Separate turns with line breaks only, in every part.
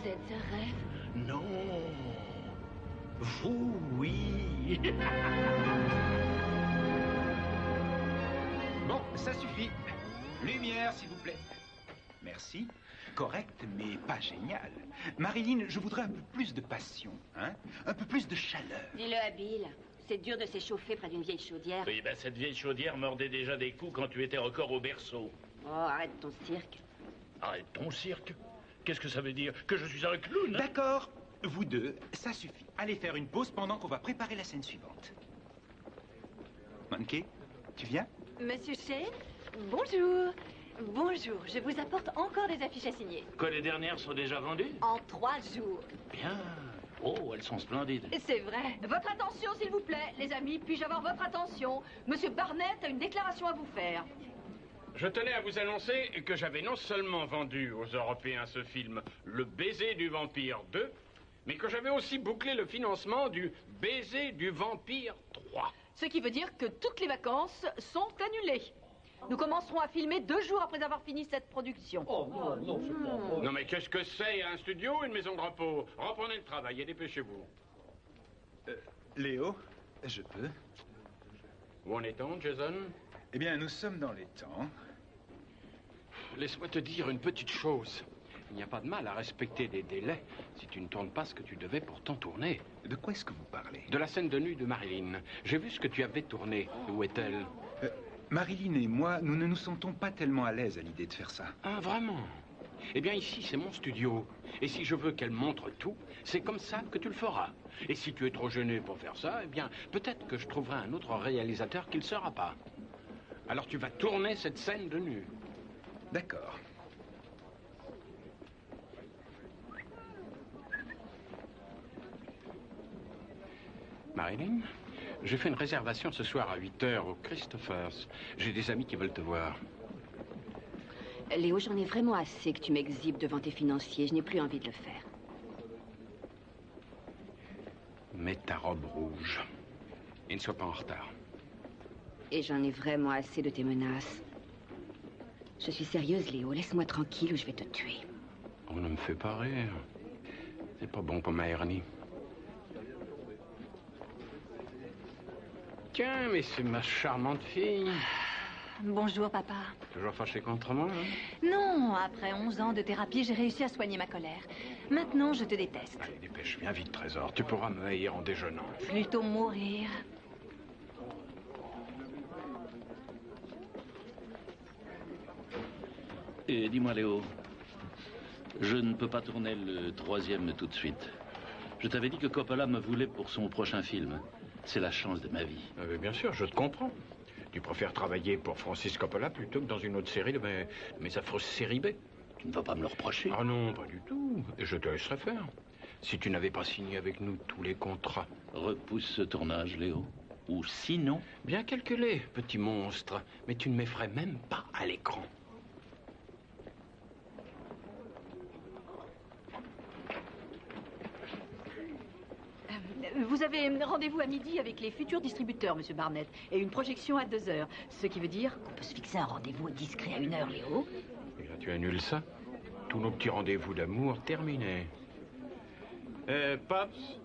peut-être un rêve.
Non. Vous, oui.
Bon, ça suffit. Lumière, s'il vous plaît. Merci. Correct, mais pas génial. Marilyn, je voudrais un peu plus de passion, hein? Un peu plus de chaleur.
Dis-le à Bill. C'est dur de s'échauffer près d'une vieille chaudière.
Oui, ben cette vieille chaudière mordait déjà des coups quand tu étais encore au berceau.
Oh, arrête ton cirque.
Arrête ton cirque. Qu'est-ce que ça veut dire? Que je suis un clown?
D'accord. Vous deux, ça suffit. Allez faire une pause pendant qu'on va préparer la scène suivante. Monkey, tu viens?
Monsieur Shane, bonjour. Bonjour, je vous apporte encore des affiches à signer.
Quoi, les dernières sont déjà vendues?
En 3 jours.
Bien. Oh, elles sont splendides.
C'est vrai. Votre attention, s'il vous plaît. Les amis, puis-je avoir votre attention? Monsieur Barnett a une déclaration à vous faire.
Je tenais à vous annoncer que j'avais non seulement vendu aux Européens ce film Le baiser du vampire 2, mais que j'avais aussi bouclé le financement du Baiser du vampire 3.
Ce qui veut dire que toutes les vacances sont annulées. Nous commencerons à filmer 2 jours après avoir fini cette production.
Non mais qu'est-ce que c'est, un studio ou une maison de repos? Reprenez le travail et dépêchez-vous.
Léo, je peux?
Où en est-on, Jason?
Eh bien, nous sommes dans les temps.
Laisse-moi te dire une petite chose. Il n'y a pas de mal à respecter des délais si tu ne tournes pas ce que tu devais pourtant tourner.
De quoi est-ce que vous parlez?
De la scène de nu de Marilyn. J'ai vu ce que tu avais tourné. Où est-elle?
Marilyn et moi, nous ne nous sentons pas tellement à l'aise à l'idée de faire ça.
Ah, vraiment? Eh bien, ici, c'est mon studio. Et si je veux qu'elle montre tout, c'est comme ça que tu le feras. Et si tu es trop gêné pour faire ça, eh bien, peut-être que je trouverai un autre réalisateur qui ne le sera pas. Alors tu vas tourner cette scène de nu.
D'accord.
Marilyn, j'ai fait une réservation ce soir à 8h au Christopher's. J'ai des amis qui veulent te voir.
Léo, j'en ai vraiment assez que tu m'exhibes devant tes financiers. Je n'ai plus envie de le faire.
Mets ta robe rouge. Et ne sois pas en retard.
Et j'en ai vraiment assez de tes menaces. Je suis sérieuse, Léo. Laisse-moi tranquille ou je vais te tuer.
On ne me fait pas rire. C'est pas bon pour ma hernie. Tiens, mais c'est ma charmante fille.
Bonjour, papa.
Toujours fâché contre moi, hein?
Non, après 11 ans de thérapie, j'ai réussi à soigner ma colère. Maintenant, je te déteste.
Allez, dépêche, viens vite, Trésor. Tu pourras me haïr en déjeunant.
Plutôt mourir.
Et dis-moi, Léo, je ne peux pas tourner le 3e tout de suite. Je t'avais dit que Coppola me voulait pour son prochain film. C'est la chance de ma vie.
Bien sûr, je te comprends. Tu préfères travailler pour Francis Coppola plutôt que dans une autre série de mes affreuses séries B.
Tu ne vas pas me le reprocher?
Ah non, pas du tout. Je te laisserai faire. Si tu n'avais pas signé avec nous tous les contrats.
Repousse ce tournage, Léo. Ou sinon...
Bien calculé, petit monstre. Mais tu ne m'effraierais même pas à l'écran.
Vous avez rendez-vous à midi avec les futurs distributeurs, monsieur Barnett, et une projection à 2h. Ce qui veut dire qu'on peut se fixer un rendez-vous discret à 1h, Léo.
Et là, tu annules ça? Tous nos petits rendez-vous d'amour terminés. Pops,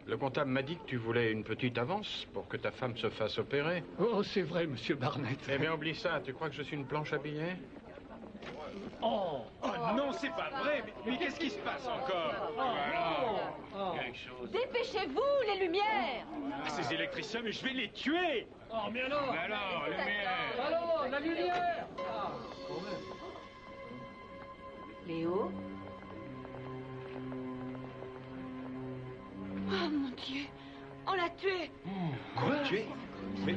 le comptable m'a dit que tu voulais une petite avance pour que ta femme se fasse opérer.
Oh, c'est vrai, monsieur Barnett.
Eh bien, oublie ça. Tu crois que je suis une planche à billets?
Oh non, c'est pas vrai. Mais qu'est-ce qui se passe encore?
Quelque chose.
Dépêchez-vous, les lumières!
Ces électriciens, mais je vais les tuer.
Oh, mais alors?
lumière.
Alors, la lumière!
Léo? Oh, mon Dieu! On l'a tué!
Quoi? Tuer? Mais...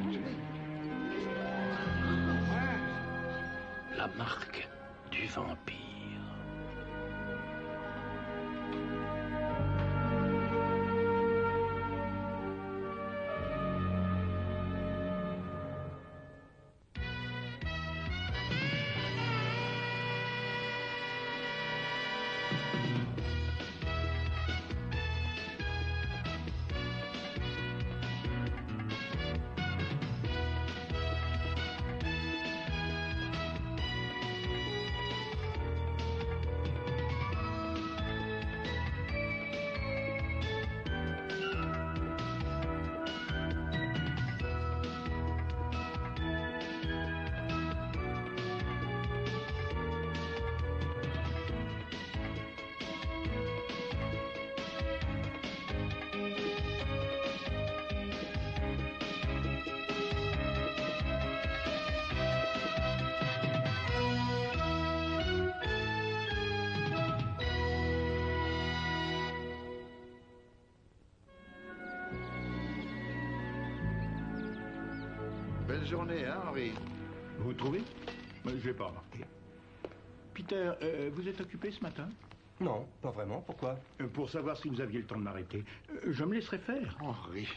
La marque du vampire.
Belle journée, hein, Henri?
Vous trouvez? Je l'ai pas remarqué. Peter, vous êtes occupé ce matin?
Non, pas vraiment. Pourquoi?
Pour savoir si vous aviez le temps de m'arrêter. Je me laisserai faire.
Henri,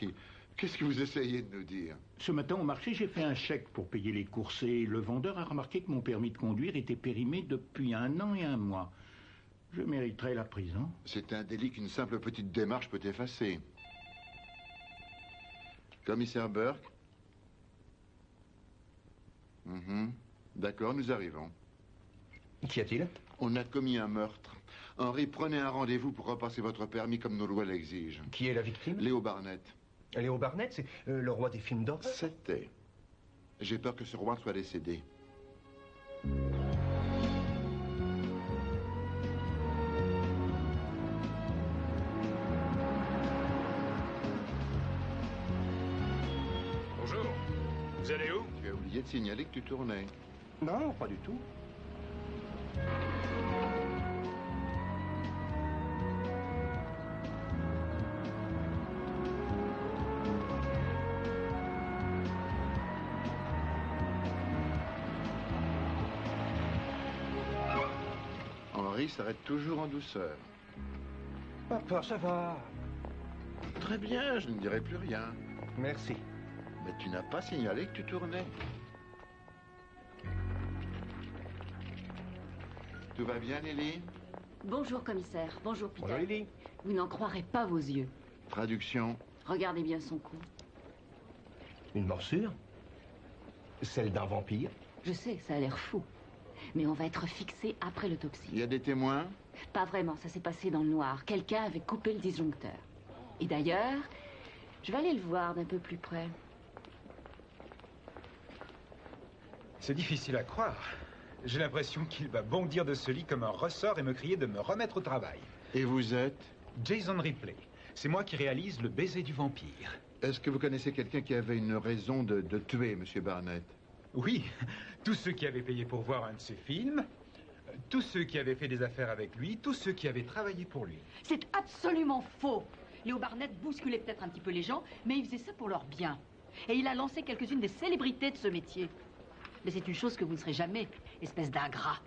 qu'est-ce que vous essayez de nous dire?
Ce matin au marché, j'ai fait un chèque pour payer les courses et le vendeur a remarqué que mon permis de conduire était périmé depuis 1 an et 1 mois. Je mériterais la prison.
C'est un délit qu'une simple petite démarche peut effacer. Commissaire Burke? D'accord, nous arrivons.
Qu'y a-t-il?
On a commis un meurtre. Henri, prenez un rendez-vous pour repasser votre permis comme nos lois l'exigent.
Qui est la victime?
Léo Barnett.
Léo Barnett, c'est le roi des films d'horreur?
C'était. J'ai peur que ce roi soit décédé.
Bonjour. Vous allez où?
Tu as oublié de signaler que tu tournais.
Non, pas du tout.
Henri s'arrête toujours en douceur.
Papa, ça va.
Très bien, je ne dirai plus rien.
Merci.
Mais tu n'as pas signalé que tu tournais. Tout va bien, Lily?
Bonjour, commissaire. Bonjour, Peter.
Bonjour, Lily.
Vous n'en croirez pas vos yeux.
Traduction.
Regardez bien son cou.
Une morsure? Celle d'un vampire?
Je sais, ça a l'air fou. Mais on va être fixé après l'autopsie.
Il y a des témoins?
Pas vraiment, ça s'est passé dans le noir. Quelqu'un avait coupé le disjoncteur. Et d'ailleurs, je vais aller le voir d'un peu plus près.
C'est difficile à croire. J'ai l'impression qu'il va bondir de ce lit comme un ressort et me crier de me remettre au travail.
Et vous êtes?
Jason Ripley. C'est moi qui réalise Le baiser du vampire.
Est-ce que vous connaissez quelqu'un qui avait une raison de tuer M. Barnett?
Oui, tous ceux qui avaient payé pour voir un de ses films, tous ceux qui avaient fait des affaires avec lui, tous ceux qui avaient travaillé pour lui.
C'est absolument faux. Léo Barnett bousculait peut-être un petit peu les gens, mais il faisait ça pour leur bien. Et il a lancé quelques-unes des célébrités de ce métier. Mais c'est une chose que vous ne serez jamais, espèce d'ingrat.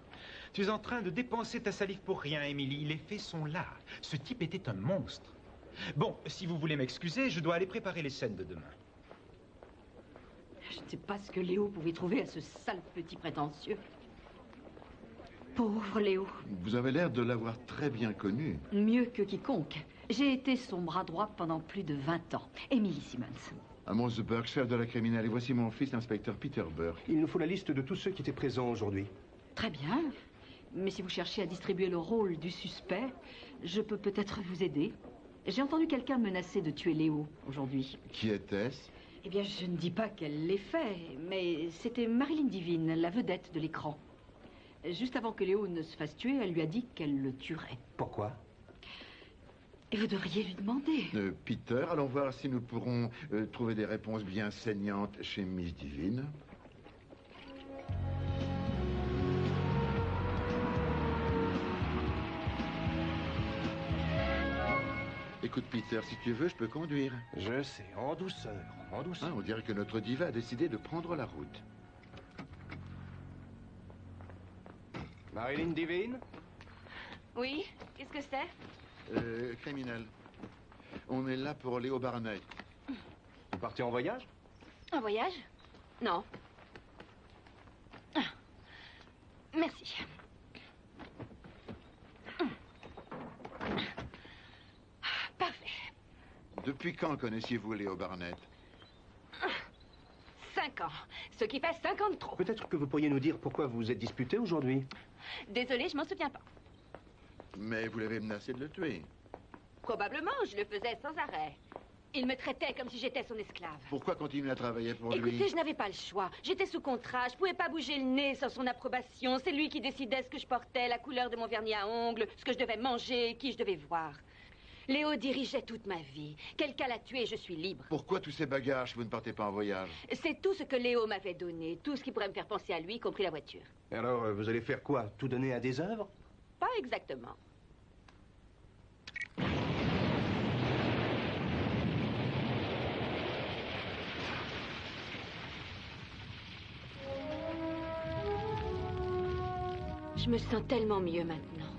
Tu es en train de dépenser ta salive pour rien, Émilie. Les faits sont là. Ce type était un monstre. Bon, si vous voulez m'excuser, je dois aller préparer les scènes de demain.
Je ne sais pas ce que Léo pouvait trouver à ce sale petit prétentieux. Pauvre Léo.
Vous avez l'air de l'avoir très bien connu.
Mieux que quiconque. J'ai été son bras droit pendant plus de 20 ans. Emily Simmons.
Amos Burke, chef de la criminelle. Et voici mon fils, l'inspecteur Peter Burke.
Il nous faut la liste de tous ceux qui étaient présents aujourd'hui.
Très bien. Mais si vous cherchez à distribuer le rôle du suspect, je peux peut-être vous aider. J'ai entendu quelqu'un menacer de tuer Léo aujourd'hui.
Qui était-ce?
Eh bien, je ne dis pas qu'elle l'ait fait, mais c'était Marilyn Divine, la vedette de l'écran. Juste avant que Léo ne se fasse tuer, elle lui a dit qu'elle le tuerait.
Pourquoi?
Et vous devriez lui demander.
Peter, allons voir si nous pourrons trouver des réponses bien saignantes chez Miss Divine. Écoute, Peter, si tu veux, je peux conduire.
Je sais, en douceur, en douceur.
On dirait que notre diva a décidé de prendre la route.
Marilyn Divine?
Oui, qu'est-ce que c'est?
Criminel. On est là pour Léo Barnett.
Vous partez en voyage?
Un voyage? Non. Ah. Merci. Parfait.
Depuis quand connaissiez-vous Léo Barnett?
5 ans. Ce qui fait 5 ans de trop.
Peut-être que vous pourriez nous dire pourquoi vous vous êtes disputé aujourd'hui?
Désolée, je m'en souviens pas.
Mais vous l'avez menacé de le tuer.
Probablement, je le faisais sans arrêt. Il me traitait comme si j'étais son esclave.
Pourquoi continuer à travailler pour
Écoutez,
lui?
je n'avais pas le choix. J'étais sous contrat, je pouvais pas bouger le nez sans son approbation. C'est lui qui décidait ce que je portais, la couleur de mon vernis à ongles, ce que je devais manger, qui je devais voir. Léo dirigeait toute ma vie. Quelqu'un l'a tué, je suis libre.
Pourquoi tous ces bagages si vous ne partez pas en voyage?
C'est tout ce que Léo m'avait donné, tout ce qui pourrait me faire penser à lui, y compris la voiture.
Et alors, vous allez faire quoi? Tout donner à des œuvres?
Pas exactement. Je me sens tellement mieux maintenant.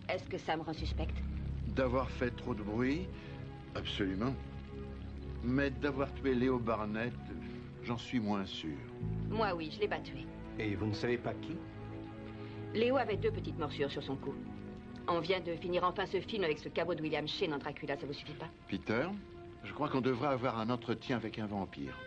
Est-ce que ça me rend suspecte?
D'avoir fait trop de bruit? Absolument. Mais d'avoir tué Léo Barnett, j'en suis moins sûr.
Moi, oui, je l'ai pas tué.
Et vous ne savez pas qui?
Léo avait 2 petites morsures sur son cou. On vient de finir enfin ce film avec ce cabot de William Shane en Dracula, ça vous suffit pas?
Peter, je crois qu'on devrait avoir un entretien avec un vampire.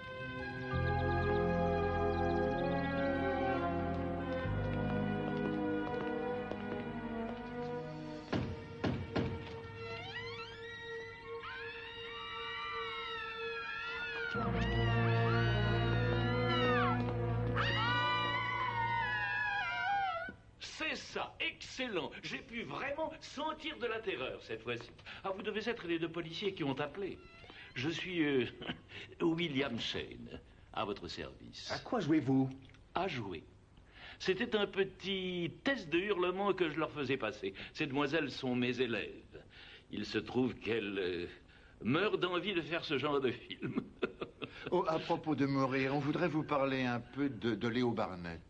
C'est ça, excellent. J'ai pu vraiment sentir de la terreur cette fois-ci. Ah, vous devez être les 2 policiers qui ont appelé. Je suis William Shane, à votre service.
À quoi jouez-vous?
À jouer. C'était un petit test de hurlement que je leur faisais passer. Ces demoiselles sont mes élèves. Il se trouve qu'elles meurent d'envie de faire ce genre de film.
Oh, à propos de mourir, on voudrait vous parler un peu de Léo Barnett.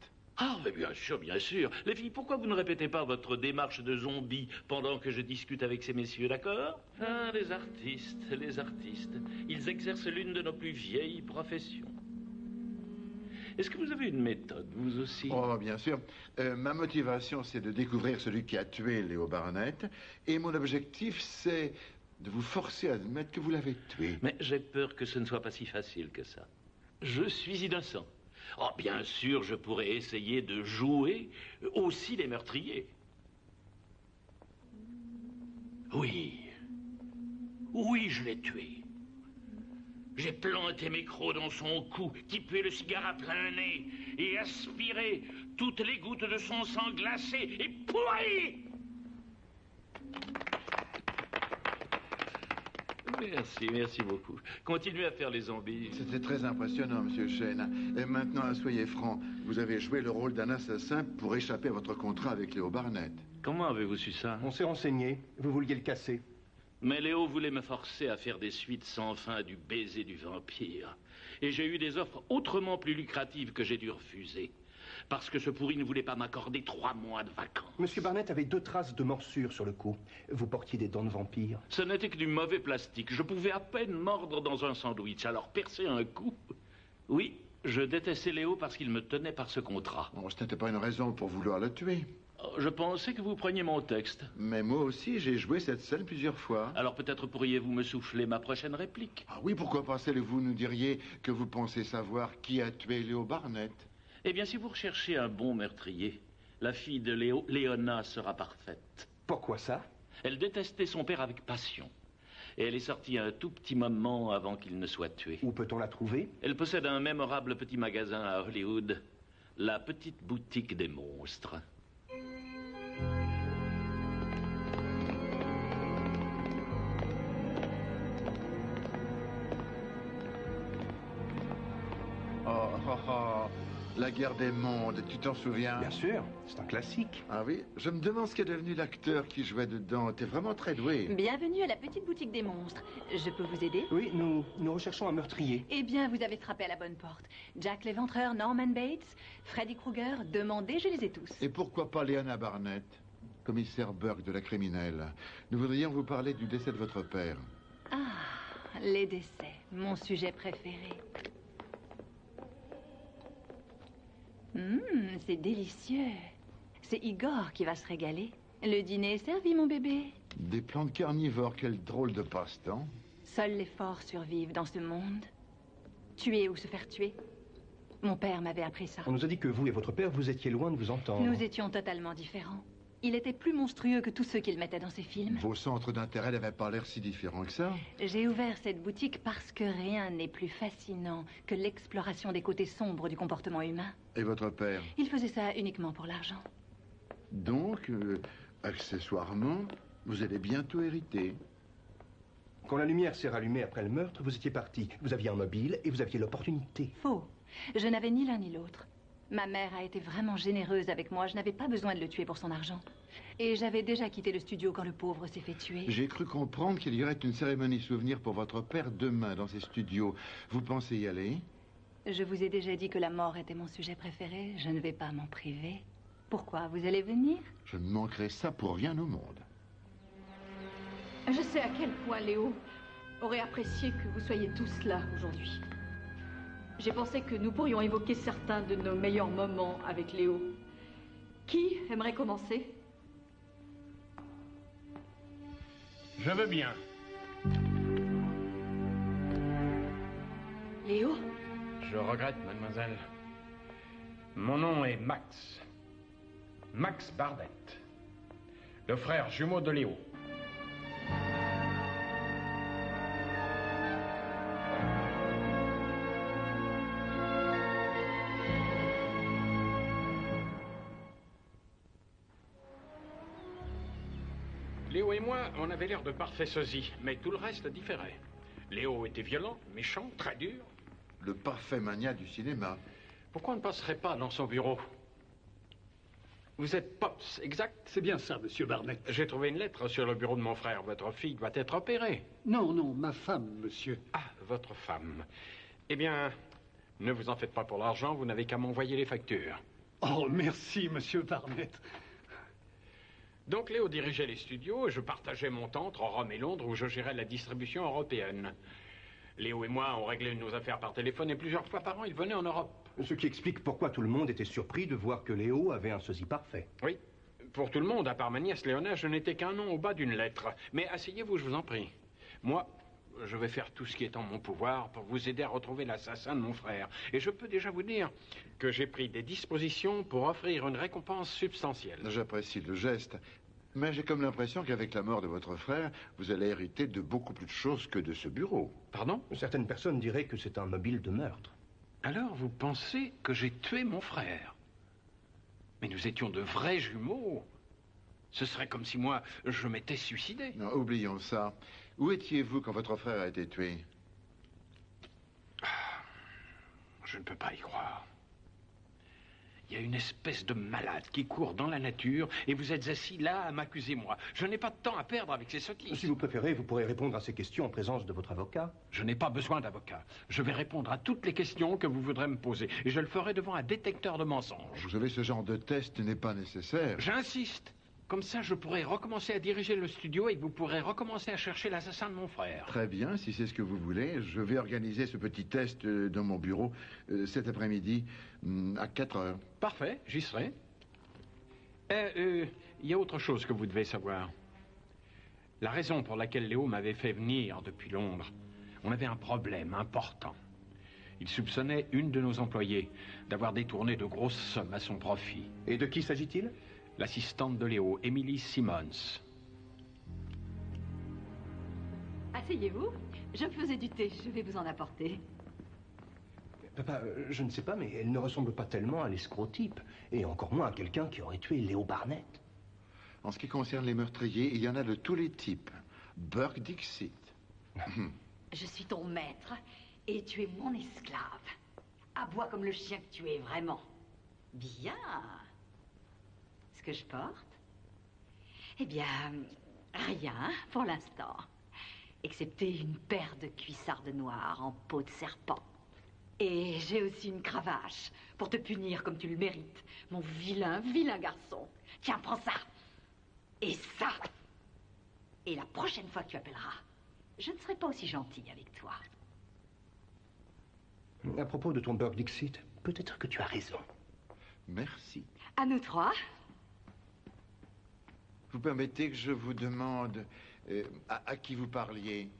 Ah, mais bien sûr, bien sûr. Les filles, pourquoi vous ne répétez pas votre démarche de zombie pendant que je discute avec ces messieurs, d'accord? Ah, les artistes, les artistes. Ils exercent l'une de nos plus vieilles professions. Est-ce que vous avez une méthode, vous aussi?
Oh, bien sûr. Ma motivation, c'est de découvrir celui qui a tué Léo Barnett. Et mon objectif, c'est de vous forcer à admettre que vous l'avez tué.
Mais j'ai peur que ce ne soit pas si facile que ça. Je suis innocent. Oh, bien sûr, je pourrais essayer de jouer aussi les meurtriers. Oui. Oui, je l'ai tué. J'ai planté mes crocs dans son cou, tipé le cigare à plein nez et aspiré toutes les gouttes de son sang glacé et pourri. Merci, merci beaucoup. Continuez à faire les zombies.
C'était très impressionnant, Monsieur Shane. Et maintenant, soyez franc, vous avez joué le rôle d'un assassin pour échapper à votre contrat avec Léo Barnett.
Comment avez-vous su ça?
On s'est renseigné. Vous vouliez le casser.
Mais Léo voulait me forcer à faire des suites sans fin du baiser du vampire. Et j'ai eu des offres autrement plus lucratives que j'ai dû refuser. Parce que ce pourri ne voulait pas m'accorder 3 mois de vacances.
Monsieur Barnett avait 2 traces de morsures sur le cou. Vous portiez des dents de vampire.
Ce n'était que du mauvais plastique. Je pouvais à peine mordre dans un sandwich, alors percer un coup. Oui, je détestais Léo parce qu'il me tenait par ce contrat.
Bon, ce n'était pas une raison pour vouloir le tuer.
Je pensais que vous preniez mon texte.
Mais moi aussi, j'ai joué cette scène plusieurs fois.
Alors peut-être pourriez-vous me souffler ma prochaine réplique?
Ah oui, pourquoi pensez-vous nous diriez que vous pensez savoir qui a tué Léo Barnett?
Eh bien, si vous recherchez un bon meurtrier, la fille de Léo, Léona, sera parfaite.
Pourquoi ça?
Elle détestait son père avec passion. Et elle est sortie un tout petit moment avant qu'il ne soit tué.
Où peut-on la trouver?
Elle possède un mémorable petit magasin à Hollywood, la petite boutique des monstres.
La guerre des mondes, tu t'en souviens?
Bien sûr, c'est un classique.
Ah oui? Je me demande ce qu'est devenu l'acteur qui jouait dedans. T'es vraiment très doué.
Bienvenue à la petite boutique des monstres. Je peux vous aider?
Oui, nous recherchons un meurtrier.
Eh bien, vous avez frappé à la bonne porte. Jack l'Éventreur, Norman Bates, Freddy Krueger, demandez, je les ai tous.
Et pourquoi pas Léona Barnett, commissaire Burke de la criminelle? Nous voudrions vous parler du décès de votre père.
Ah, les décès, mon sujet préféré. C'est délicieux. C'est Igor qui va se régaler. Le dîner est servi, mon bébé.
Des plantes carnivores, quel drôle de passe-temps.
Seuls les forts survivent dans ce monde. Tuer ou se faire tuer. Mon père m'avait appris ça.
On nous a dit que vous et votre père, vous étiez loin de vous entendre.
Nous étions totalement différents. Il était plus monstrueux que tous ceux qu'il mettait dans ses films.
Vos centres d'intérêt n'avaient pas l'air si différents que ça.
J'ai ouvert cette boutique parce que rien n'est plus fascinant que l'exploration des côtés sombres du comportement humain.
Et votre père?
Il faisait ça uniquement pour l'argent.
Donc, accessoirement, vous allez bientôt hériter.
Quand la lumière s'est rallumée après le meurtre, vous étiez parti. Vous aviez un mobile et vous aviez l'opportunité.
Faux. Je n'avais ni l'un ni l'autre. Ma mère a été vraiment généreuse avec moi. Je n'avais pas besoin de le tuer pour son argent. Et j'avais déjà quitté le studio quand le pauvre s'est fait tuer.
J'ai cru comprendre qu'il y aurait une cérémonie souvenir pour votre père demain dans ses studios. Vous pensez y aller?
Je vous ai déjà dit que la mort était mon sujet préféré. Je ne vais pas m'en priver. Pourquoi? Vous allez venir?
Je ne manquerai ça pour rien au monde.
Je sais à quel point Léo aurait apprécié que vous soyez tous là aujourd'hui. J'ai pensé que nous pourrions évoquer certains de nos meilleurs moments avec Léo. Qui aimerait commencer?
Je veux bien.
Léo?
Je regrette, mademoiselle. Mon nom est Max. Max Barnett. Le frère jumeau de Léo. Léo et moi, on avait l'air de parfaits sosies, mais tout le reste différait. Léo était violent, méchant, très dur.
Le parfait mania du cinéma.
Pourquoi on ne passerait pas dans son bureau? Vous êtes Pops, exact?
C'est bien ça, monsieur Barnett.
J'ai trouvé une lettre sur le bureau de mon frère. Votre fille doit être opérée.
Non, non, ma femme, monsieur.
Ah, votre femme. Eh bien, ne vous en faites pas pour l'argent, vous n'avez qu'à m'envoyer les factures.
Oh, merci, monsieur Barnett.
Donc Léo dirigeait les studios et je partageais mon temps entre Rome et Londres où je gérais la distribution européenne. Léo et moi, on réglait nos affaires par téléphone et plusieurs fois par an, il venait en Europe.
Ce qui explique pourquoi tout le monde était surpris de voir que Léo avait un sosie parfait.
Oui, pour tout le monde, à part ma nièce Léona, je n'étais qu'un nom au bas d'une lettre. Mais asseyez-vous, je vous en prie. Moi, je vais faire tout ce qui est en mon pouvoir pour vous aider à retrouver l'assassin de mon frère. Et je peux déjà vous dire que j'ai pris des dispositions pour offrir une récompense substantielle.
J'apprécie le geste, mais j'ai comme l'impression qu'avec la mort de votre frère, vous allez hériter de beaucoup plus de choses que de ce bureau.
Pardon?
Certaines personnes diraient que c'est un mobile de meurtre.
Alors vous pensez que j'ai tué mon frère? Mais nous étions de vrais jumeaux. Ce serait comme si moi, je m'étais suicidé.
Non, oublions ça. Où étiez-vous quand votre frère a été tué?
Je ne peux pas y croire. Il y a une espèce de malade qui court dans la nature et vous êtes assis là à m'accuser moi. Je n'ai pas de temps à perdre avec ces sottises.
Si vous préférez, vous pourrez répondre à ces questions en présence de votre avocat.
Je n'ai pas besoin d'avocat. Je vais répondre à toutes les questions que vous voudrez me poser. Et je le ferai devant un détecteur de mensonges.
Vous savez, ce genre de test n'est pas nécessaire.
J'insiste. Comme ça, je pourrai recommencer à diriger le studio et vous pourrez recommencer à chercher l'assassin de mon frère.
Très bien, si c'est ce que vous voulez. Je vais organiser ce petit test dans mon bureau cet après-midi à 4 heures.
Parfait, j'y serai. Il y a autre chose que vous devez savoir. La raison pour laquelle Léo m'avait fait venir depuis Londres, on avait un problème important. Il soupçonnait une de nos employées d'avoir détourné de grosses sommes à son profit.
Et de qui s'agit-il?
L'assistante de Léo, Emily Simmons.
Asseyez-vous. Je me faisais du thé. Je vais vous en apporter.
Papa, je ne sais pas, mais elle ne ressemble pas tellement à l'escroc type. Et encore moins à quelqu'un qui aurait tué Léo Barnett.
En ce qui concerne les meurtriers, il y en a de tous les types. Burke Dixit.
Je suis ton maître et tu es mon esclave. Aboie comme le chien que tu es vraiment. Bien. Ce que je porte? Eh bien, rien pour l'instant. Excepté une paire de cuissardes noires en peau de serpent. Et j'ai aussi une cravache pour te punir comme tu le mérites. Mon vilain, vilain garçon. Tiens, prends ça. Et ça. Et la prochaine fois que tu appelleras, je ne serai pas aussi gentille avec toi.
À propos de ton Burke Dixit, peut-être que tu as raison.
Merci.
À nous trois.
Vous permettez que je vous demande à qui vous parliez?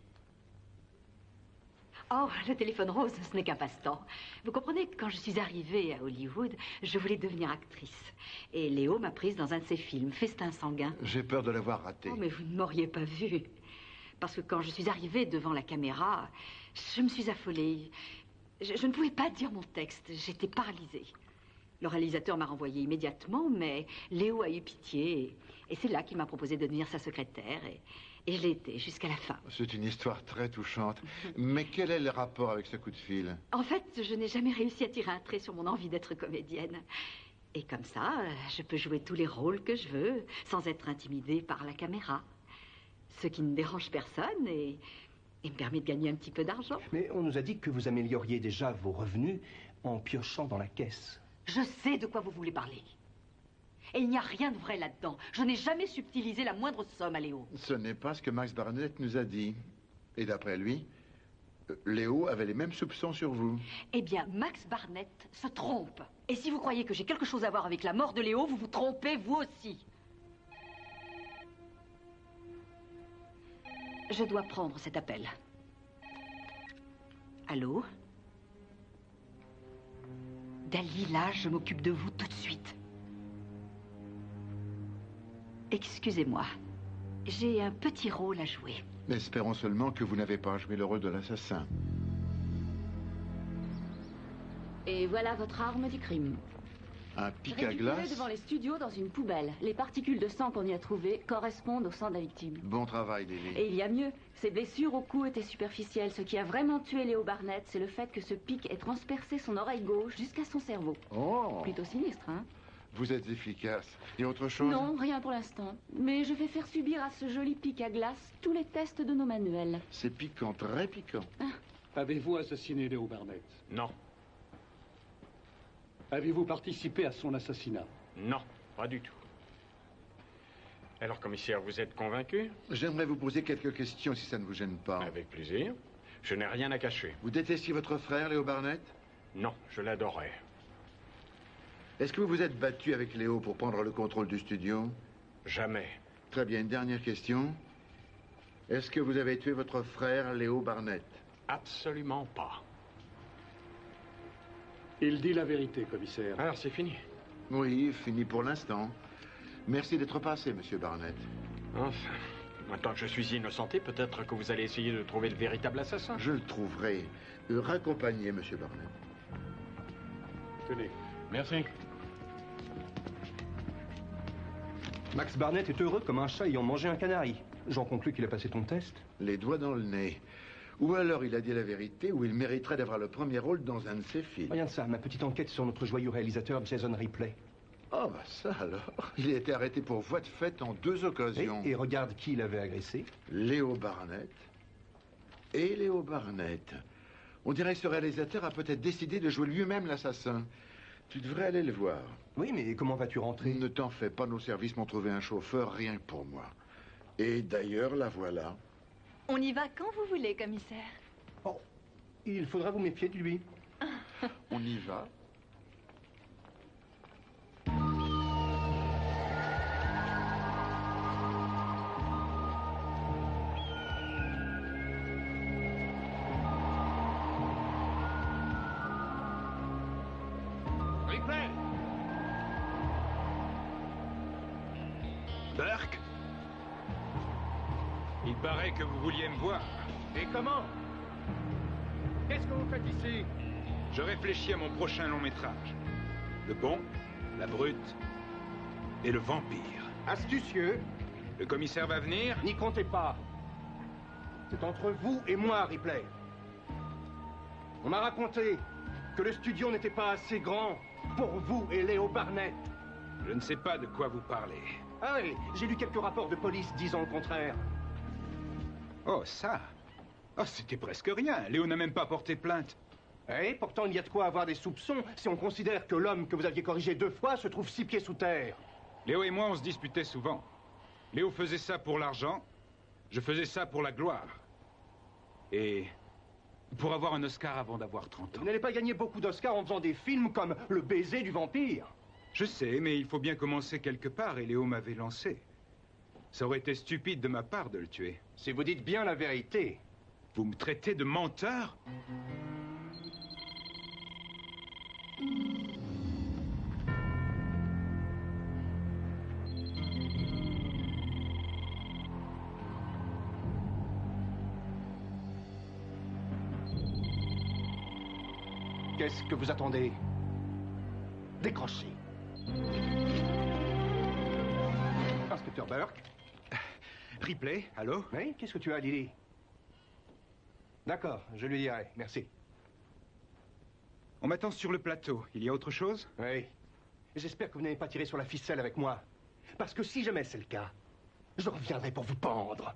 Oh, le téléphone rose, ce n'est qu'un passe-temps. Vous comprenez que quand je suis arrivée à Hollywood, je voulais devenir actrice. Et Léo m'a prise dans un de ses films, Festin sanguin.
J'ai peur de l'avoir raté.
Oh, mais vous ne m'auriez pas vue. Parce que quand je suis arrivée devant la caméra, je me suis affolée. Je ne pouvais pas dire mon texte, j'étais paralysée. Le réalisateur m'a renvoyée immédiatement, mais Léo a eu pitié. Et c'est là qu'il m'a proposé de devenir sa secrétaire. Et je l'ai été jusqu'à la fin.
C'est une histoire très touchante. Mais quel est le rapport avec ce coup de fil?
En fait, je n'ai jamais réussi à tirer un trait sur mon envie d'être comédienne. Et comme ça, je peux jouer tous les rôles que je veux, sans être intimidée par la caméra. Ce qui ne dérange personne et me permet de gagner un petit peu d'argent.
Mais on nous a dit que vous amélioriez déjà vos revenus en piochant dans la caisse.
Je sais de quoi vous voulez parler. Et il n'y a rien de vrai là-dedans. Je n'ai jamais subtilisé la moindre somme à Léo.
Ce n'est pas ce que Max Barnett nous a dit. Et d'après lui, Léo avait les mêmes soupçons sur vous.
Eh bien, Max Barnett se trompe. Et si vous croyez que j'ai quelque chose à voir avec la mort de Léo, vous vous trompez, vous aussi. Je dois prendre cet appel. Allô? Dalila, je m'occupe de vous tout de suite. Excusez-moi, j'ai un petit rôle à jouer.
Espérons seulement que vous n'avez pas joué le rôle de l'assassin.
Et voilà votre arme du crime.
Un pic à
Récupéré
glace.
devant les studios dans une poubelle. Les particules de sang qu'on y a trouvées correspondent au sang de la victime.
Bon travail, Lily.
Et il y a mieux. Ses blessures au cou étaient superficielles. Ce qui a vraiment tué Léo Barnett, c'est le fait que ce pic ait transpercé son oreille gauche jusqu'à son cerveau.
Oh,
Plutôt sinistre, hein?
vous êtes efficace. Et autre chose?
Non, rien pour l'instant. Mais je vais faire subir à ce joli pic à glace tous les tests de nos manuels.
C'est piquant, très piquant.
Avez-vous assassiné Léo Barnett?
Non,
Avez-vous participé à son assassinat?
non, pas du tout. Alors, commissaire, vous êtes convaincu?
J'aimerais vous poser quelques questions si ça ne vous gêne pas.
Avec plaisir. Je n'ai rien à cacher.
Vous détestiez votre frère, Léo Barnett?
Non, je l'adorais.
Est-ce que vous vous êtes battu avec Léo pour prendre le contrôle du studio?
Jamais.
Très bien, une dernière question. Est-ce que vous avez tué votre frère, Léo Barnett?
Absolument pas.
Il dit la vérité, commissaire.
Alors, c'est fini.
Oui, fini pour l'instant. Merci d'être passé, monsieur Barnett.
Enfin, maintenant que je suis innocenté, peut-être que vous allez essayer de trouver le véritable assassin.
Je le trouverai. Raccompagné, monsieur Barnett.
Tenez.
Merci.
Max Barnett est heureux comme un chat ayant mangé un canari. J'en conclus qu'il a passé ton test.
Les doigts dans le nez. Ou alors il a dit la vérité, ou il mériterait d'avoir le premier rôle dans un de ses films.
Rien de ça, ma petite enquête sur notre joyeux réalisateur Jason Ripley.
Oh, bah ça alors. Il a été arrêté pour voie de fait en 2 occasions.
Et regarde qui l'avait agressé.
Léo Barnett et Léo Barnett. On dirait que ce réalisateur a peut-être décidé de jouer lui-même l'assassin. Tu devrais aller le voir.
Oui, mais comment vas-tu rentrer?
Ne t'en fais pas, nos services m'ont trouvé un chauffeur, rien que pour moi. Et d'ailleurs, la voilà.
On y va quand vous voulez, commissaire.
Oh, il faudra vous méfier de lui.
On y va.
Ripley! Burke? Il paraît que vous vouliez me voir. Et comment? Qu'est-ce que vous faites ici? Je réfléchis à mon prochain long métrage. Le bon, la brute et le vampire.
Astucieux,
Le commissaire va venir?
n'y comptez pas. C'est entre vous et moi, Ripley. On m'a raconté que le studio n'était pas assez grand pour vous et Léo Barnett.
Je ne sais pas de quoi vous parlez.
Ah oui, j'ai lu quelques rapports de police disant le contraire.
Oh, ça? Oh, c'était presque rien. Léo n'a même pas porté plainte.
Et pourtant, il y a de quoi avoir des soupçons si on considère que l'homme que vous aviez corrigé 2 fois se trouve 6 pieds sous terre.
Léo et moi, on se disputait souvent. Léo faisait ça pour l'argent, je faisais ça pour la gloire. Et pour avoir un Oscar avant d'avoir 30 ans.
Vous n'allez pas gagner beaucoup d'Oscars en faisant des films comme Le baiser du vampire.
Je sais, mais il faut bien commencer quelque part, et Léo m'avait lancé. Ça aurait été stupide de ma part de le tuer.
Si vous dites bien la vérité.
Vous me traitez de menteur?
Qu'est-ce que vous attendez? Décrochez. Inspecteur Burke?
Ripley, allô?
Oui, qu'est-ce que tu as, Lily? D'accord, je lui dirai, merci.
On m'attend sur le plateau. Il y a autre chose?
Oui. J'espère que vous n'avez pas tiré sur la ficelle avec moi. Parce que si jamais c'est le cas, je reviendrai pour vous pendre.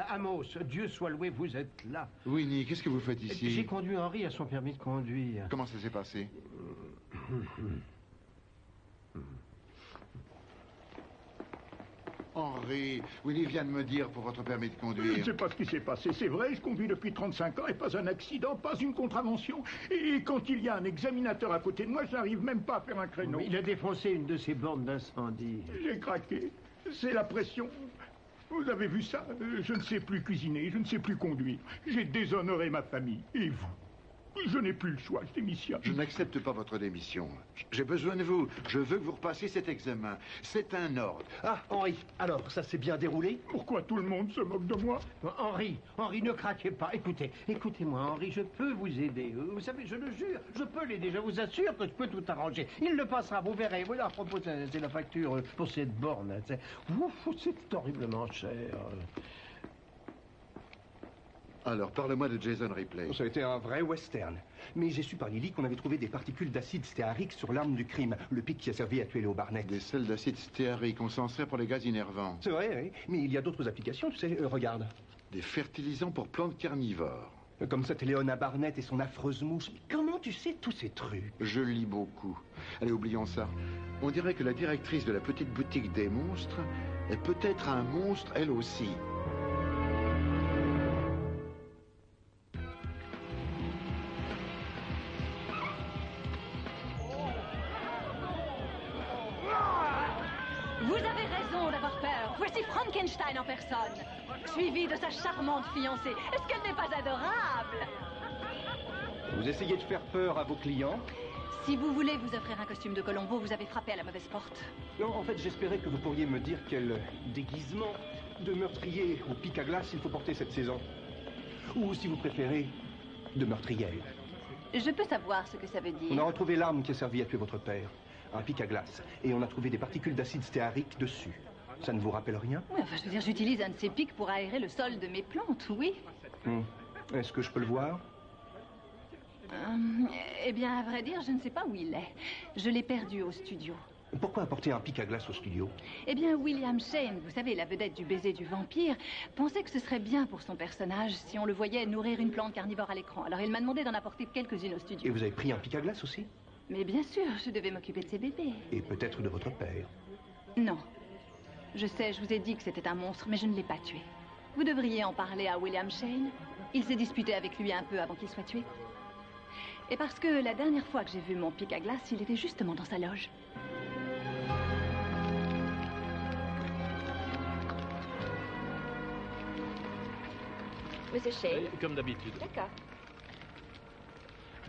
Amos, Dieu soit loué, vous êtes là.
Winnie, qu'est-ce que vous faites ici?
J'ai conduit Henri à son permis de conduire.
Comment ça s'est passé? Henri, Winnie vient de me dire pour votre permis de
Je
conduire.
ne sais pas ce qui s'est passé, c'est vrai, je conduis depuis 35 ans et pas un accident, pas une contravention. Et quand il y a un examinateur à côté de moi, je n'arrive même pas à faire un créneau.
Il a défoncé une de ses bornes d'incendie.
J'ai craqué. C'est la pression. Vous avez vu ça? Je ne sais plus cuisiner, je ne sais plus conduire. J'ai déshonoré ma famille. Et vous? Je n'ai plus le choix, je démissionne.
Je n'accepte pas votre démission. J'ai besoin de vous. Je veux que vous repassiez cet examen. C'est un ordre.
Ah, Henri, alors, ça s'est bien déroulé?
Pourquoi tout le monde se moque de moi?
Henri, ne craquez pas. Écoutez-moi, Henri, je peux vous aider. Vous savez, je le jure, je peux l'aider. Je vous assure que je peux tout arranger. Il le passera, vous verrez. Voilà, à propos, c'est la facture pour cette borne. C'est horriblement cher.
Alors, parle-moi de Jason Ripley.
Ça a été un vrai western. Mais j'ai su par Lily qu'on avait trouvé des particules d'acide stéarique sur l'arme du crime, le pic qui a servi à tuer Léo Barnett.
Des sels d'acide stéarique, on s'en sert pour les gaz innervants.
C'est vrai, oui. Mais il y a d'autres applications, tu sais, regarde.
Des fertilisants pour plantes carnivores.
Comme cette Léona Barnett et son affreuse mouche. Mais comment tu sais tous ces trucs?
Je lis beaucoup. Allez, oublions ça. On dirait que la directrice de la petite boutique des monstres est peut-être un monstre, elle aussi.
Vous avez raison d'avoir peur. Voici Frankenstein en personne, suivi de sa charmante fiancée. Est-ce qu'elle n'est pas adorable?
Vous essayez de faire peur à vos clients?
Si vous voulez vous offrir un costume de Colombo, vous avez frappé à la mauvaise porte.
Non, en fait, j'espérais que vous pourriez me dire quel déguisement de meurtrier au pic à glace il faut porter cette saison. Ou, si vous préférez, de meurtrière.
Je peux savoir ce que ça veut dire.
On a retrouvé l'arme qui a servi à tuer votre père. Un pic à glace. Et on a trouvé des particules d'acide stéarique dessus. Ça ne vous rappelle rien?
Oui, enfin, je veux dire, j'utilise un de ces pics pour aérer le sol de mes plantes, oui.
Est-ce que je peux le voir?
Eh bien, à vrai dire, je ne sais pas où il est. Je l'ai perdu au studio.
Pourquoi apporter un pic à glace au studio?
Eh bien, William Shane, vous savez, la vedette du baiser du vampire, pensait que ce serait bien pour son personnage si on le voyait nourrir une plante carnivore à l'écran. Alors il m'a demandé d'en apporter quelques-unes au studio.
Et vous avez pris un pic à glace aussi?
Mais bien sûr, je devais m'occuper de ses bébés.
Et peut-être de votre père?
Non. Je sais, je vous ai dit que c'était un monstre, mais je ne l'ai pas tué. Vous devriez en parler à William Shane. Il s'est disputé avec lui un peu avant qu'il soit tué. Et parce que la dernière fois que j'ai vu mon pic à glace, il était justement dans sa loge.
Monsieur Shane.
Comme d'habitude.
D'accord.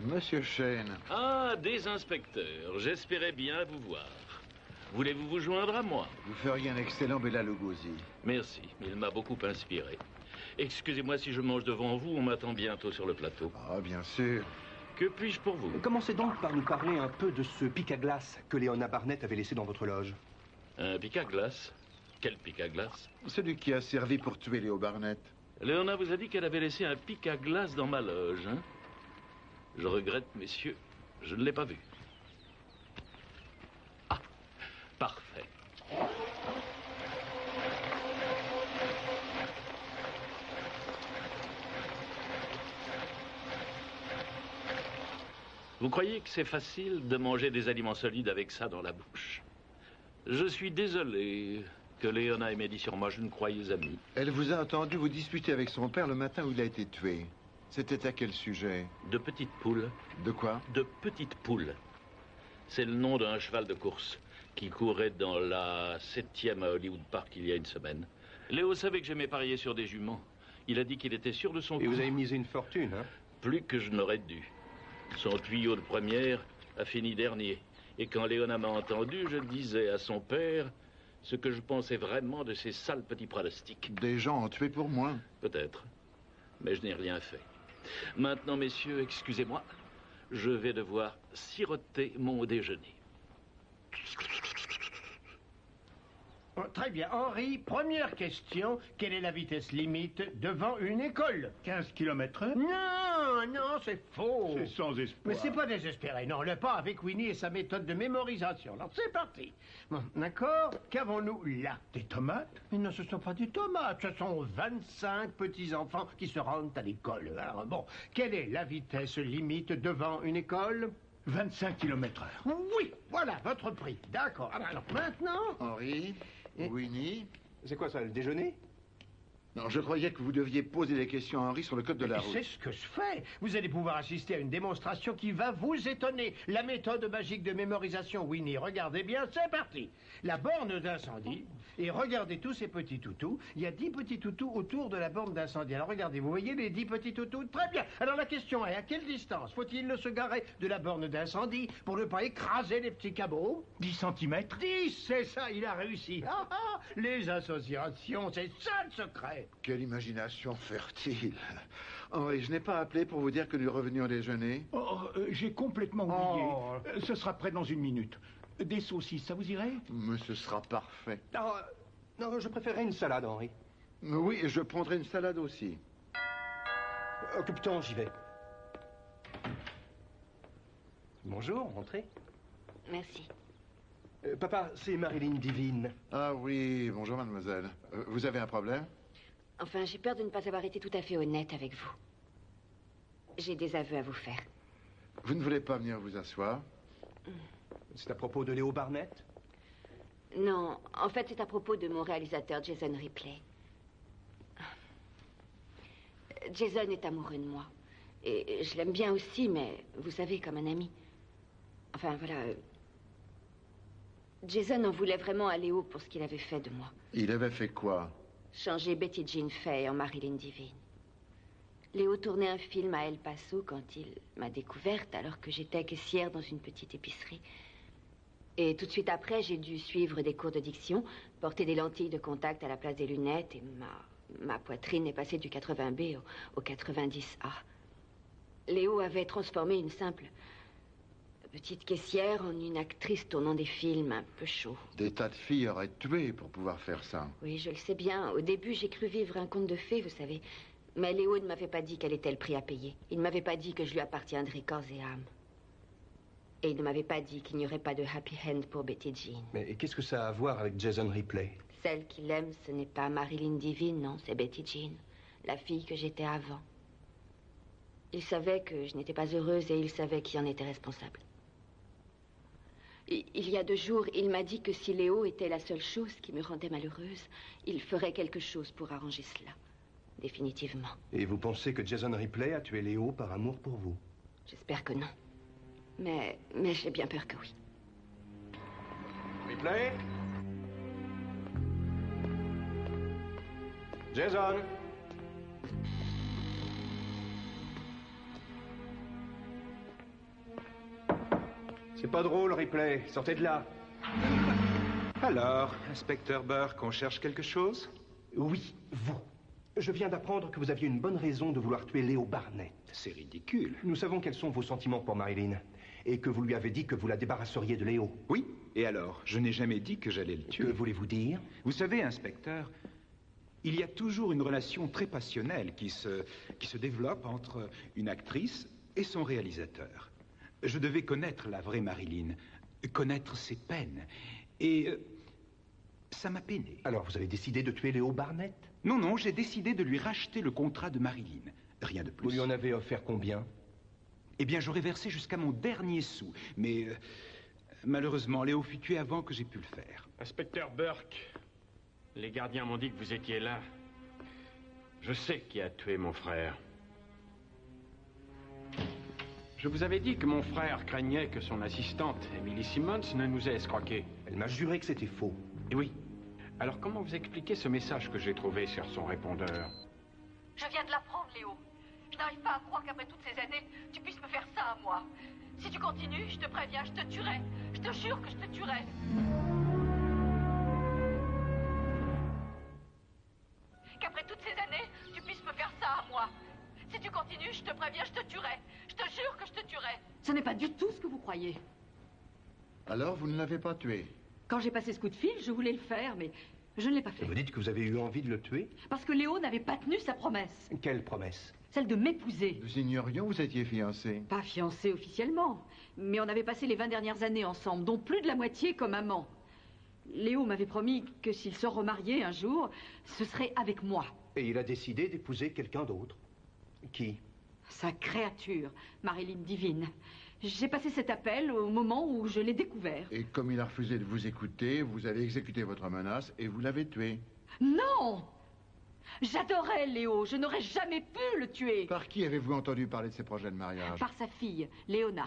Monsieur Shane.
Ah, des inspecteurs. J'espérais bien vous voir. Voulez-vous vous joindre à moi?
Vous feriez un excellent Bela Lugosi.
Merci, il m'a beaucoup inspiré. Excusez-moi si je mange devant vous, on m'attend bientôt sur le plateau.
Ah, bien sûr.
Que puis-je pour vous?
Commencez donc par nous parler un peu de ce pic à glace que Léona Barnett avait laissé dans votre loge.
Un pic à glace? Quel pic à glace?
Celui qui a servi pour tuer Léo Barnett.
Léona vous a dit qu'elle avait laissé un pic à glace dans ma loge, hein? Je regrette, messieurs, je ne l'ai pas vu. Ah, parfait. Vous croyez que c'est facile de manger des aliments solides avec ça dans la bouche? Je suis désolé que Léona ait médit sur moi, je ne croyais amis.
Elle vous a entendu vous disputer avec son père le matin où il a été tué. C'était à quel sujet?
De petites poules.
De quoi?
De petites poules. C'est le nom d'un cheval de course qui courait dans la 7e à Hollywood Park il y a une semaine. Léo savait que j'aimais parier sur des juments. Il a dit qu'il était sûr de son coup.
Et vous avez misé une fortune, hein?
Plus que je n'aurais dû. Son tuyau de première a fini dernier. Et quand Léona m'a entendu, je disais à son père ce que je pensais vraiment de ces sales petits pronostics.
Des gens ont tué pour moi.
Peut-être. Mais je n'ai rien fait. Maintenant, messieurs, excusez-moi. Je vais devoir siroter mon déjeuner.
Oh, très bien. Henri, première question. Quelle est la vitesse limite devant une école?
15 km/h?
Non, Non, non, c'est faux.
C'est sans espoir.
Mais c'est pas désespéré, non, le pas avec Winnie et sa méthode de mémorisation. Alors c'est parti. Bon, d'accord, qu'avons-nous là?
Des tomates?
Mais non, ce ne sont pas des tomates, ce sont 25 petits-enfants qui se rendent à l'école. Alors bon, quelle est la vitesse limite devant une école?
25 km/h.
Oui, voilà, votre prix. D'accord. Alors maintenant...
Henri, Winnie...
C'est quoi ça, le déjeuner?
Non, je croyais que vous deviez poser des questions à Henri sur le code de la route.
C'est ce que je fais. Vous allez pouvoir assister à une démonstration qui va vous étonner. La méthode magique de mémorisation, Winnie. Regardez bien, c'est parti. La borne d'incendie. Et regardez tous ces petits toutous. Il y a 10 petits toutous autour de la borne d'incendie. Alors regardez, vous voyez les 10 petits toutous? Très bien. Alors la question est, à quelle distance faut-il se garer de la borne d'incendie pour ne pas écraser les petits cabots?
10 cm?
10, c'est ça, il a réussi. Ah, ah, les associations, c'est ça le secret.
Quelle imagination fertile. Henri, je n'ai pas appelé pour vous dire que nous revenions déjeuner.
J'ai complètement oublié. Ce sera prêt dans une minute. Des saucisses, ça vous irait?
Mais ce sera parfait.
Non, je préférerais une salade, Henri.
Oui, je prendrai une salade aussi.
Occupe-toi, j'y vais. Bonjour, entrez.
Merci.
Papa, c'est Marilyn Divine.
Ah oui, bonjour mademoiselle. Vous avez un problème?
Enfin, j'ai peur de ne pas avoir été tout à fait honnête avec vous. J'ai des aveux à vous faire.
Vous ne voulez pas venir vous asseoir?
C'est à propos de Léo Barnett?
Non, en fait, c'est à propos de mon réalisateur, Jason Ripley. Jason est amoureux de moi. Et je l'aime bien aussi, mais vous savez, comme un ami. Enfin, voilà. Jason en voulait vraiment à Léo pour ce qu'il avait fait de moi.
Il avait fait quoi?
Changer Betty Jean Fay en Marilyn Divine. Léo tournait un film à El Paso quand il m'a découverte alors que j'étais caissière dans une petite épicerie. Et tout de suite après, j'ai dû suivre des cours de diction, porter des lentilles de contact à la place des lunettes et ma poitrine est passée du 80B au 90A. Léo avait transformé une simple petite caissière en une actrice tournant des films un peu chauds.
Des tas de filles auraient tué pour pouvoir faire ça.
Oui, je le sais bien. Au début, j'ai cru vivre un conte de fées, vous savez. Mais Léo ne m'avait pas dit quel était le prix à payer. Il ne m'avait pas dit que je lui appartiendrais corps et âme. Et il ne m'avait pas dit qu'il n'y aurait pas de happy end pour Betty Jean.
Mais qu'est-ce que ça a à voir avec Jason Ripley?
Celle qu'il aime, ce n'est pas Marilyn Divine, non, c'est Betty Jean. La fille que j'étais avant. Il savait que je n'étais pas heureuse et il savait qui en était responsable. Il y a 2 jours, il m'a dit que si Léo était la seule chose qui me rendait malheureuse, il ferait quelque chose pour arranger cela. Définitivement.
Et vous pensez que Jason Ripley a tué Léo par amour pour vous?
J'espère que non. Mais j'ai bien peur que oui.
Ripley? Jason? C'est pas drôle, Ripley. Sortez de là.
Alors, inspecteur Burke, on cherche quelque chose?
Oui, vous. Je viens d'apprendre que vous aviez une bonne raison de vouloir tuer Léo Barnett.
C'est ridicule.
Nous savons quels sont vos sentiments pour Marilyn. Et que vous lui avez dit que vous la débarrasseriez de Léo.
Oui, et alors? Je n'ai jamais dit que j'allais le tuer.
Que voulez-vous dire?
Vous savez, inspecteur, il y a toujours une relation très passionnelle qui se développe entre une actrice et son réalisateur. Je devais connaître la vraie Marilyn, connaître ses peines, et ça m'a peiné.
Alors vous avez décidé de tuer Léo Barnett?
Non, j'ai décidé de lui racheter le contrat de Marilyn. Rien de plus.
Vous lui en avez offert combien?
Eh bien, j'aurais versé jusqu'à mon dernier sou, mais malheureusement, Léo fut tué avant que j'ai pu le faire.
Inspecteur Burke, les gardiens m'ont dit que vous étiez là. Je sais qui a tué mon frère. Je vous avais dit que mon frère craignait que son assistante, Emily Simmons, ne nous ait escroqués.
Elle m'a juré que c'était faux.
Et oui. Alors comment vous expliquez ce message que j'ai trouvé sur son répondeur?
Je viens de l'apprendre, Léo. Je n'arrive pas à croire qu'après toutes ces années, tu puisses me faire ça à moi. Si tu continues, je te préviens, je te tuerai. Je te jure que je te tuerai. Qu'après toutes ces années, tu puisses me faire ça à moi. Si tu continues, je te préviens, je te tuerai. Je te jure que je te tuerai. Ce n'est pas du tout ce que vous croyez.
Alors, vous ne l'avez pas tué?
Quand j'ai passé ce coup de fil, je voulais le faire, mais je ne l'ai pas fait.
Vous dites que vous avez eu envie de le tuer?
Parce que Léo n'avait pas tenu sa promesse.
Quelle promesse?
celle de m'épouser.
Nous ignorions que vous étiez fiancés.
Pas fiancés officiellement, mais on avait passé les 20 dernières années ensemble, dont plus de la moitié comme amants. Léo m'avait promis que s'il se remariait un jour, ce serait avec moi.
Et il a décidé d'épouser quelqu'un d'autre. Qui?
Sa créature, Marilyn Divine. J'ai passé cet appel au moment où je l'ai découvert.
Et comme il a refusé de vous écouter, vous avez exécuté votre menace et vous l'avez tué.
Non! J'adorais Léo, je n'aurais jamais pu le tuer.
Par qui avez-vous entendu parler de ses projets de mariage?
Par sa fille, Léona.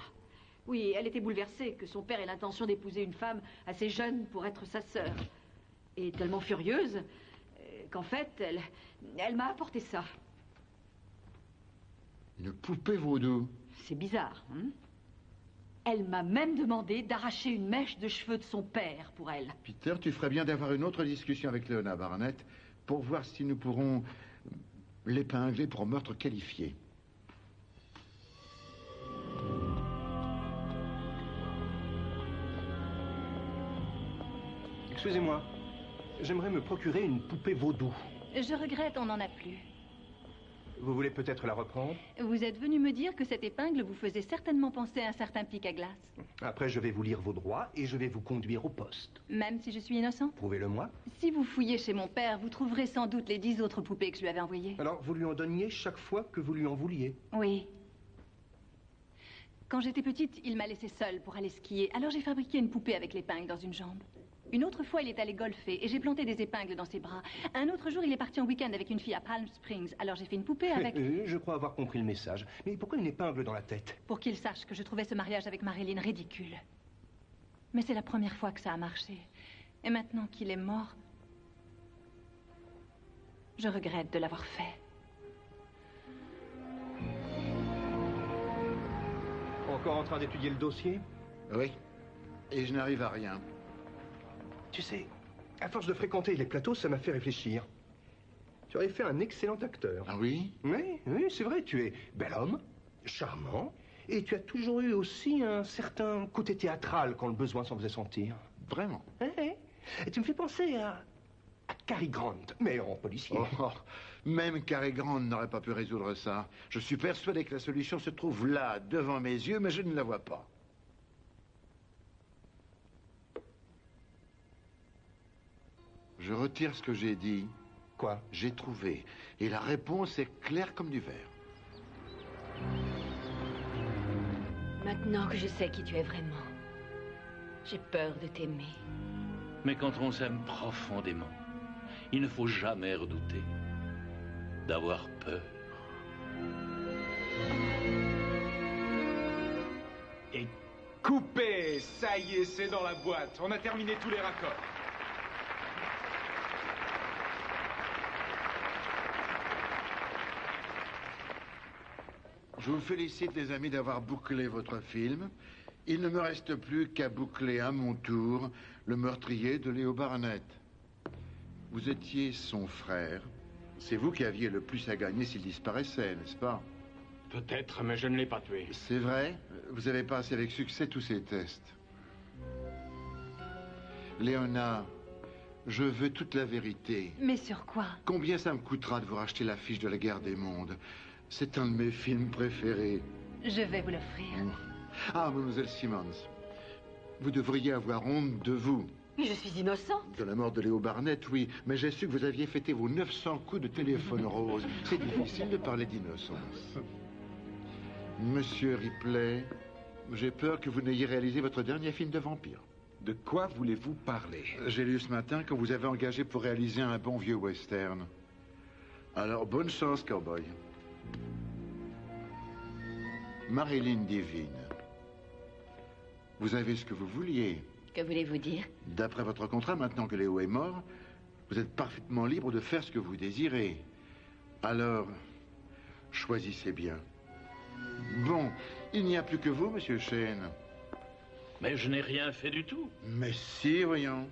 Oui, elle était bouleversée que son père ait l'intention d'épouser une femme assez jeune pour être sa sœur. Et tellement furieuse qu'en fait, elle m'a apporté ça.
Une poupée vaudou.
C'est bizarre, hein? Elle m'a même demandé d'arracher une mèche de cheveux de son père pour elle.
Peter, tu ferais bien d'avoir une autre discussion avec Léona Barnett pour voir si nous pourrons l'épingler pour meurtre qualifié.
Excusez-moi, j'aimerais me procurer une poupée vaudou.
Je regrette, on n'en a plus.
Vous voulez peut-être la reprendre?
Vous êtes venu me dire que cette épingle vous faisait certainement penser à un certain pic à glace.
Après, je vais vous lire vos droits et je vais vous conduire au poste.
Même si je suis innocent?
Prouvez-le-moi.
Si vous fouillez chez mon père, vous trouverez sans doute les 10 autres poupées que je lui avais envoyées.
Alors, vous lui en donniez chaque fois que vous lui en vouliez?
Oui. Quand j'étais petite, il m'a laissée seule pour aller skier. Alors j'ai fabriqué une poupée avec l'épingle dans une jambe. Une autre fois, il est allé golfer et j'ai planté des épingles dans ses bras. Un autre jour, il est parti en week-end avec une fille à Palm Springs. Alors j'ai fait une poupée avec...
Je crois avoir compris le message. Mais pourquoi une épingle dans la tête?
Pour qu'il sache que je trouvais ce mariage avec Marilyn ridicule. Mais c'est la première fois que ça a marché. Et maintenant qu'il est mort, je regrette de l'avoir fait.
Encore en train d'étudier le dossier?
Oui. Et je n'arrive à rien.
Tu sais, à force de fréquenter les plateaux, ça m'a fait réfléchir. Tu aurais fait un excellent acteur.
Ah oui?
Oui, c'est vrai, tu es bel homme, charmant, et tu as toujours eu aussi un certain côté théâtral quand le besoin s'en faisait sentir.
Vraiment?
Oui. Et tu me fais penser à Cary Grant, mais en policier.
Même Cary Grant n'aurait pas pu résoudre ça. Je suis persuadé que la solution se trouve là, devant mes yeux, mais je ne la vois pas. Je retire ce que j'ai dit.
Quoi?
J'ai trouvé. Et la réponse est claire comme du verre.
Maintenant que je sais qui tu es vraiment, j'ai peur de t'aimer.
Mais quand on s'aime profondément, il ne faut jamais redouter d'avoir peur.
Et coupé! Ça y est, c'est dans la boîte. On a terminé tous les raccords.
Je vous félicite, les amis, d'avoir bouclé votre film. Il ne me reste plus qu'à boucler à mon tour le meurtrier de Léo Barnett. Vous étiez son frère. C'est vous qui aviez le plus à gagner s'il disparaissait, n'est-ce pas?
Peut-être, mais je ne l'ai pas tué.
C'est vrai? Vous avez passé avec succès tous ces tests. Léona, je veux toute la vérité.
Mais sur quoi?
Combien ça me coûtera de vous racheter l'affiche de la Guerre des Mondes? C'est un de mes films préférés.
Je vais vous l'offrir.
Ah, mademoiselle Simmons, vous devriez avoir honte de vous.
Mais je suis innocente.
De la mort de Léo Barnett, oui. Mais j'ai su que vous aviez fêté vos 900 coups de téléphone rose. C'est difficile de parler d'innocence. Monsieur Ripley, j'ai peur que vous n'ayez réalisé votre dernier film de vampire.
De quoi voulez-vous parler?
J'ai lu ce matin que vous avez engagé pour réaliser un bon vieux western. Alors, bonne chance, cowboy. Marilyn Divine, vous avez ce que vous vouliez.
Que voulez-vous dire?
D'après votre contrat, maintenant que Léo est mort, vous êtes parfaitement libre de faire ce que vous désirez. Alors, choisissez bien. Bon, il n'y a plus que vous, monsieur Shane.
Mais je n'ai rien fait du tout.
Mais si, voyons.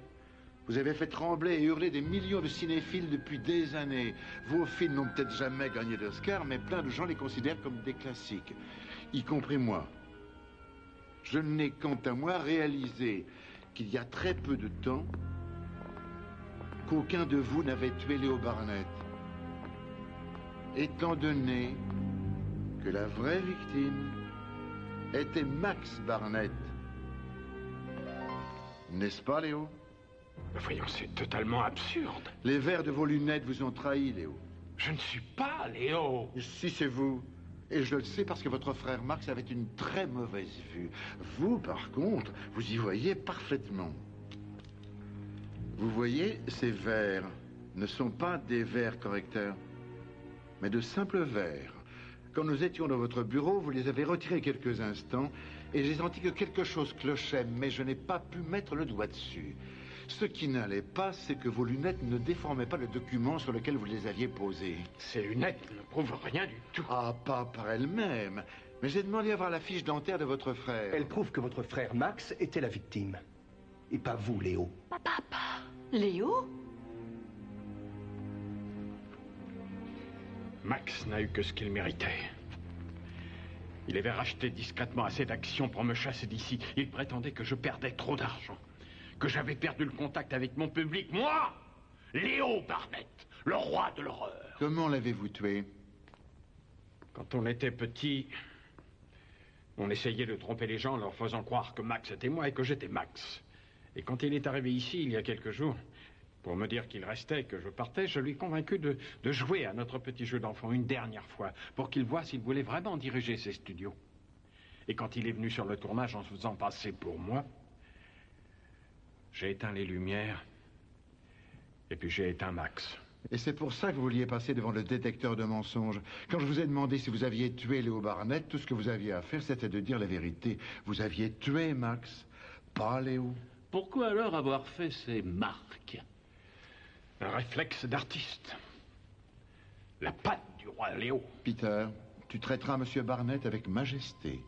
Vous avez fait trembler et hurler des millions de cinéphiles depuis des années. Vos films n'ont peut-être jamais gagné d'Oscar, mais plein de gens les considèrent comme des classiques. Y compris moi. Je n'ai, quant à moi, réalisé qu'il y a très peu de temps qu'aucun de vous n'avait tué Léo Barnett. Étant donné que la vraie victime était Max Barnett. N'est-ce pas, Léo?
Voyons, c'est totalement absurde.
Les verres de vos lunettes vous ont trahi, Léo.
Je ne suis pas Léo.
Si, c'est vous. Et je le sais parce que votre frère Max avait une très mauvaise vue. Vous, par contre, vous y voyez parfaitement. Vous voyez, ces verres ne sont pas des verres correcteurs, mais de simples verres. Quand nous étions dans votre bureau, vous les avez retirés quelques instants et j'ai senti que quelque chose clochait, mais je n'ai pas pu mettre le doigt dessus. Ce qui n'allait pas, c'est que vos lunettes ne déformaient pas le document sur lequel vous les aviez posées.
Ces lunettes ne prouvent rien du tout.
Ah, pas par elles-mêmes. Mais j'ai demandé à voir la fiche dentaire de votre frère.
Elle prouve que votre frère Max était la victime. Et pas vous, Léo.
Papa, Léo?
Max n'a eu que ce qu'il méritait. Il avait racheté discrètement assez d'actions pour me chasser d'ici. Il prétendait que je perdais trop d'argent. Que j'avais perdu le contact avec mon public. Moi, Léo Barnett, le roi de l'horreur.
Comment l'avez-vous tué?
Quand on était petit, on essayait de tromper les gens en leur faisant croire que Max était moi et que j'étais Max. Et quand il est arrivé ici, il y a quelques jours, pour me dire qu'il restait, que je partais, je lui ai convaincu de jouer à notre petit jeu d'enfant une dernière fois, pour qu'il voie s'il voulait vraiment diriger ses studios. Et quand il est venu sur le tournage en se faisant passer pour moi, j'ai éteint les lumières, et puis j'ai éteint Max.
Et c'est pour ça que vous vouliez passer devant le détecteur de mensonges. Quand je vous ai demandé si vous aviez tué Léo Barnett, tout ce que vous aviez à faire, c'était de dire la vérité. Vous aviez tué Max, pas Léo.
Pourquoi alors avoir fait ces marques?
Un réflexe d'artiste. La patte du roi Léo.
Peter, tu traiteras M. Barnett avec majesté.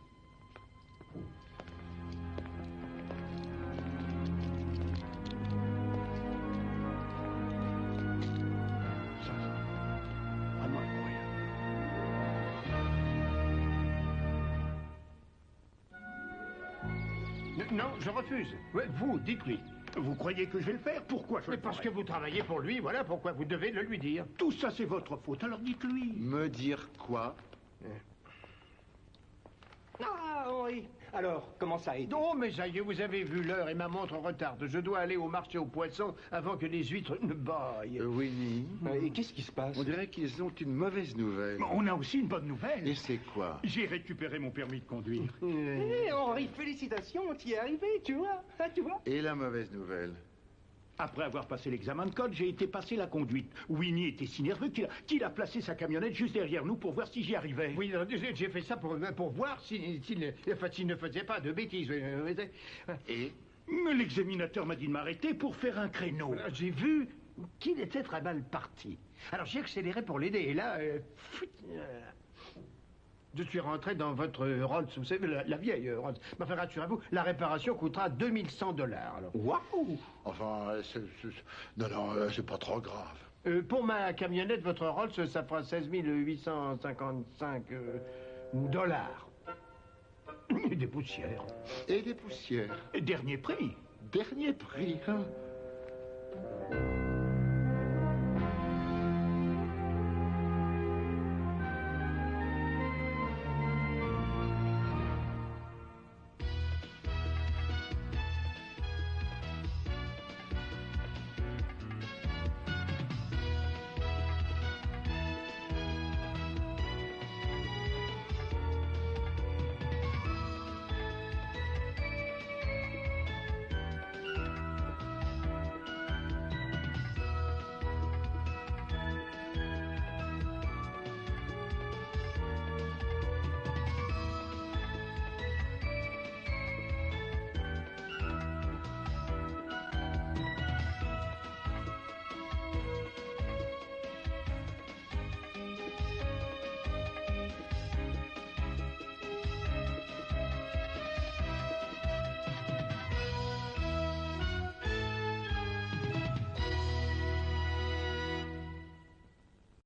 Non, je refuse. Ouais, vous, dites-lui.
Vous croyez que je vais le faire? Pourquoi je le
Parce
ferai?
que vous travaillez pour lui, voilà pourquoi vous devez le lui dire.
Tout ça, c'est votre faute, alors dites-lui.
Me dire quoi?
Ah, Henri. Alors, comment ça a été?
Non, mes aïeux, vous avez vu l'heure et ma montre retarde. Je dois aller au marché aux poissons avant que les huîtres ne bâillent.
Winnie.
Et qu'est-ce qui se passe?
On dirait qu'ils ont une mauvaise nouvelle.
On a aussi une bonne nouvelle.
Et c'est quoi?
J'ai récupéré mon permis de conduire.
Henri, félicitations, t'y es arrivé, tu vois. Tu vois.
Et la mauvaise nouvelle?
Après avoir passé l'examen de code, j'ai été passer la conduite. Winnie était si nerveux qu'il a placé sa camionnette juste derrière nous pour voir si j'y arrivais.
Oui, j'ai fait ça pour voir s'il ne faisait pas de bêtises.
Et?
Mais l'examinateur m'a dit de m'arrêter pour faire un créneau.
J'ai vu qu'il était très mal parti. Alors j'ai accéléré pour l'aider et là... je suis rentré dans votre Rolls, vous savez, la vieille Rolls. Mais enfin, rassurez-vous, la réparation coûtera 2100 $.
Waouh!
Enfin, non, c'est pas trop grave.
Pour ma camionnette, votre Rolls, ça fera 16 855 $. Et des poussières.
Et des poussières.
Dernier prix.
Dernier prix, hein?